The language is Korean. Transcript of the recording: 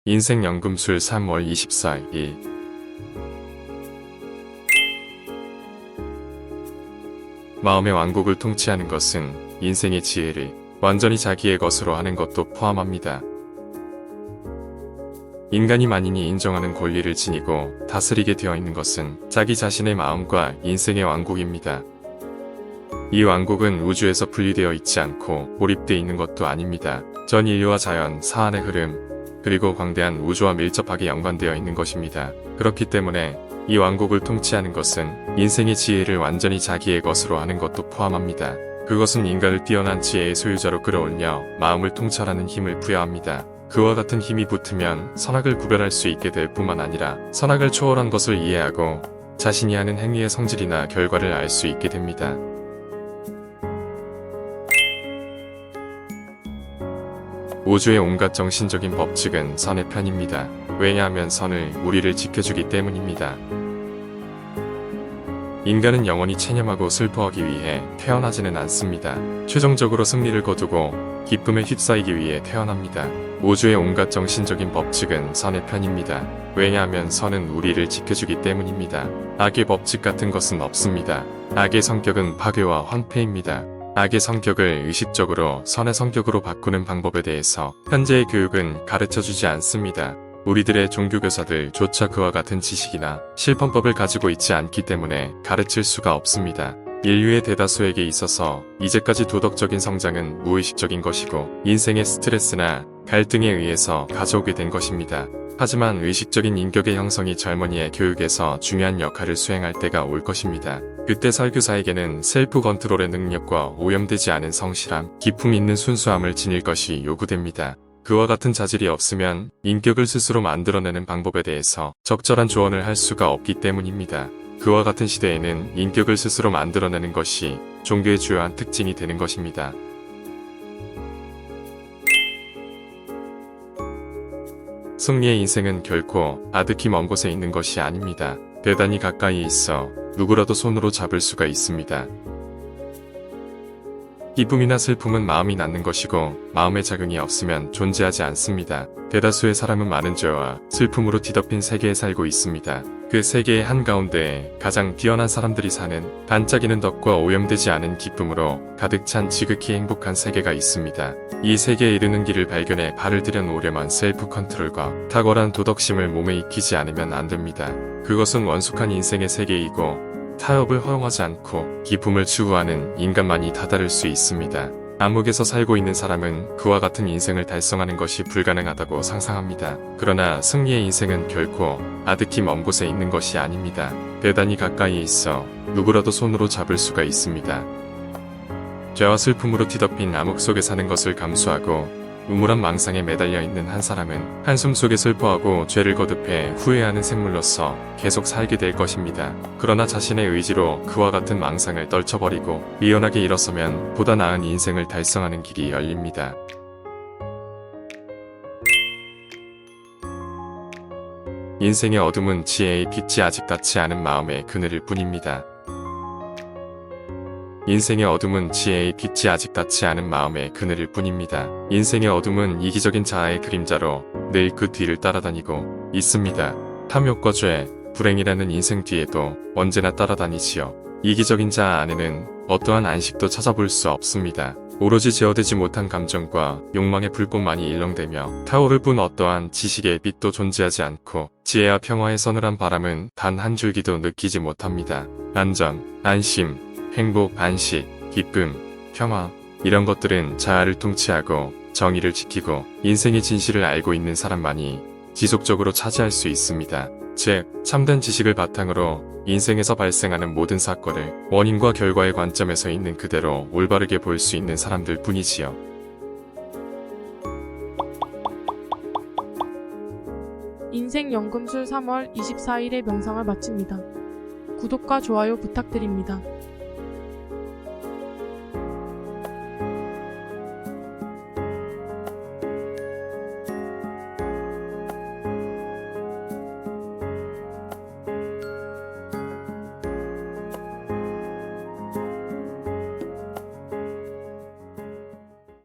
인생 연금술 3월 24일. 마음의 왕국을 통치하는 것은 인생의 지혜를 완전히 자기의 것으로 하는 것도 포함합니다. 인간이 만인이 인정하는 권리를 지니고 다스리게 되어 있는 것은 자기 자신의 마음과 인생의 왕국입니다. 이 왕국은 우주에서 분리되어 있지 않고 고립되어 있는 것도 아닙니다. 전 인류와 자연, 사안의 흐름, 그리고 광대한 우주와 밀접하게 연관되어 있는 것입니다. 그렇기 때문에 이 왕국을 통치하는 것은 인생의 지혜를 완전히 자기의 것으로 하는 것도 포함합니다. 그것은 인간을 뛰어난 지혜의 소유자로 끌어올려 마음을 통찰하는 힘을 부여합니다. 그와 같은 힘이 붙으면 선악을 구별할 수 있게 될 뿐만 아니라 선악을 초월한 것을 이해하고 자신이 하는 행위의 성질이나 결과를 알 수 있게 됩니다. 우주의 온갖 정신적인 법칙은 선의 편입니다. 왜냐하면 선을 우리를 지켜주기 때문입니다. 인간은 영원히 체념하고 슬퍼하기 위해 태어나지는 않습니다. 최종적으로 승리를 거두고 기쁨에 휩싸이기 위해 태어납니다. 우주의 온갖 정신적인 법칙은 선의 편입니다. 왜냐하면 선은 우리를 지켜주기 때문입니다. 악의 법칙 같은 것은 없습니다. 악의 성격은 파괴와 황폐입니다. 악의 성격을 의식적으로 선의 성격으로 바꾸는 방법에 대해서 현재의 교육은 가르쳐주지 않습니다. 우리들의 종교교사들조차 그와 같은 지식이나 실천법을 가지고 있지 않기 때문에 가르칠 수가 없습니다. 인류의 대다수에게 있어서 이제까지 도덕적인 성장은 무의식적인 것이고 인생의 스트레스나 갈등에 의해서 가져오게 된 것입니다. 하지만 의식적인 인격의 형성이 젊은이의 교육에서 중요한 역할을 수행할 때가 올 것입니다. 그때 설교사에게는 셀프 컨트롤의 능력과 오염되지 않은 성실함, 기품 있는 순수함을 지닐 것이 요구됩니다. 그와 같은 자질이 없으면 인격을 스스로 만들어내는 방법에 대해서 적절한 조언을 할 수가 없기 때문입니다. 그와 같은 시대에는 인격을 스스로 만들어내는 것이 종교의 주요한 특징이 되는 것입니다. 승리의 인생은 결코 아득히 먼 곳에 있는 것이 아닙니다. 대단히 가까이 있어 누구라도 손으로 잡을 수가 있습니다. 기쁨이나 슬픔은 마음이 낳는 것이고 마음의 작용이 없으면 존재하지 않습니다. 대다수의 사람은 많은 죄와 슬픔으로 뒤덮인 세계에 살고 있습니다. 그 세계의 한가운데에 가장 뛰어난 사람들이 사는 반짝이는 덕과 오염되지 않은 기쁨으로 가득 찬 지극히 행복한 세계가 있습니다. 이 세계에 이르는 길을 발견해 발을 들여놓으려면 셀프 컨트롤과 탁월한 도덕심을 몸에 익히지 않으면 안 됩니다. 그것은 원숙한 인생의 세계이고 타협을 허용하지 않고 기쁨을 추구하는 인간만이 다다를 수 있습니다. 암흑에서 살고 있는 사람은 그와 같은 인생을 달성하는 것이 불가능하다고 상상합니다. 그러나 승리의 인생은 결코 아득히 먼 곳에 있는 것이 아닙니다. 대단히 가까이 있어 누구라도 손으로 잡을 수가 있습니다. 죄와 슬픔으로 뒤덮인 암흑 속에 사는 것을 감수하고 우물한 망상에 매달려 있는 한 사람은 한숨 속에 슬퍼하고 죄를 거듭해 후회하는 생물로서 계속 살게 될 것입니다. 그러나 자신의 의지로 그와 같은 망상을 떨쳐버리고 미연하게 일어서면 보다 나은 인생을 달성하는 길이 열립니다. 인생의 어둠은 지혜의 빛이 아직 닿지 않은 마음의 그늘일 뿐입니다. 인생의 어둠은 지혜의 빛이 아직 닿지 않은 마음의 그늘일 뿐입니다. 인생의 어둠은 이기적인 자아의 그림자로 늘 그 뒤를 따라다니고 있습니다. 탐욕과 죄, 불행이라는 인생 뒤에도 언제나 따라다니지요. 이기적인 자아 안에는 어떠한 안식도 찾아볼 수 없습니다. 오로지 제어되지 못한 감정과 욕망의 불꽃만이 일렁대며 타오를 뿐 어떠한 지식의 빛도 존재하지 않고 지혜와 평화의 서늘한 바람은 단 한 줄기도 느끼지 못합니다. 안전, 안심, 행복, 안식, 기쁨, 평화 이런 것들은 자아를 통치하고 정의를 지키고 인생의 진실을 알고 있는 사람만이 지속적으로 차지할 수 있습니다. 즉, 참된 지식을 바탕으로 인생에서 발생하는 모든 사건을 원인과 결과의 관점에서 있는 그대로 올바르게 볼 수 있는 사람들 뿐이지요. 인생 연금술 3월 24일의 명상을 마칩니다. 구독과 좋아요 부탁드립니다.